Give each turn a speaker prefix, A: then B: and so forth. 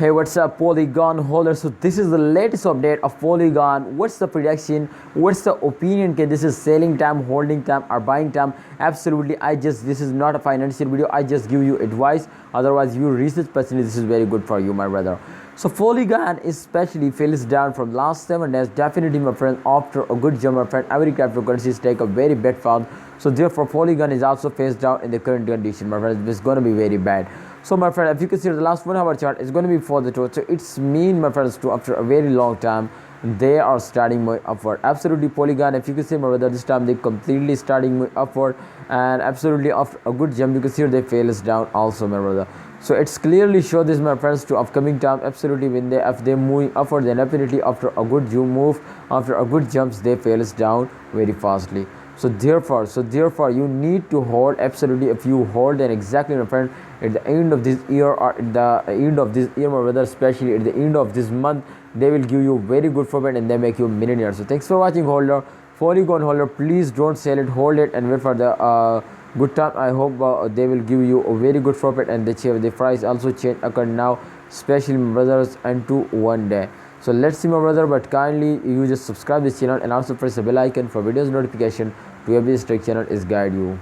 A: Hey, what's up, Polygon holder? So this is the latest update of Polygon. What's the prediction? What's the opinion? Okay, this is selling time, holding time, or buying time? Absolutely, this is not a financial video. I just give you advice. Otherwise, you research personally. This is very good for you, my brother. So Polygon especially fails down from last 7 days. Definitely, my friend, after a good jump, my friend, every cryptocurrencies take a very bad fall. So therefore, Polygon is also faced down in the current condition, my friend. It's going to be very bad. So my friend, if you consider the last 1 hour chart, it's going to be for the truth. So it's mean, my friends, to after a very long time they are starting moving upward. Absolutely, Polygon, if you can see, my brother, this time they completely starting moving upward, and absolutely after a good jump, you can see they fails down also, my brother. So it's clearly show this, my friends, to upcoming time. Absolutely, when if they moving upward, then definitely after a good move, after a good jumps, they fails down very fastly. So therefore you need to hold. Absolutely, if you hold, then exactly, my friend, at the end of this year, or at the end of this year, my brother, especially at the end of this month, they will give you very good profit and they make you a millionaire. So thanks for watching, holder. Polygon holder, please don't sell it, hold it, and wait for the good time. I hope they will give you a very good profit, and the price also change occur now, especially, my brothers, into 1 day. So let's see, my brother, but kindly you just subscribe this channel and also press the bell icon for videos notification to every strict channel is guide you.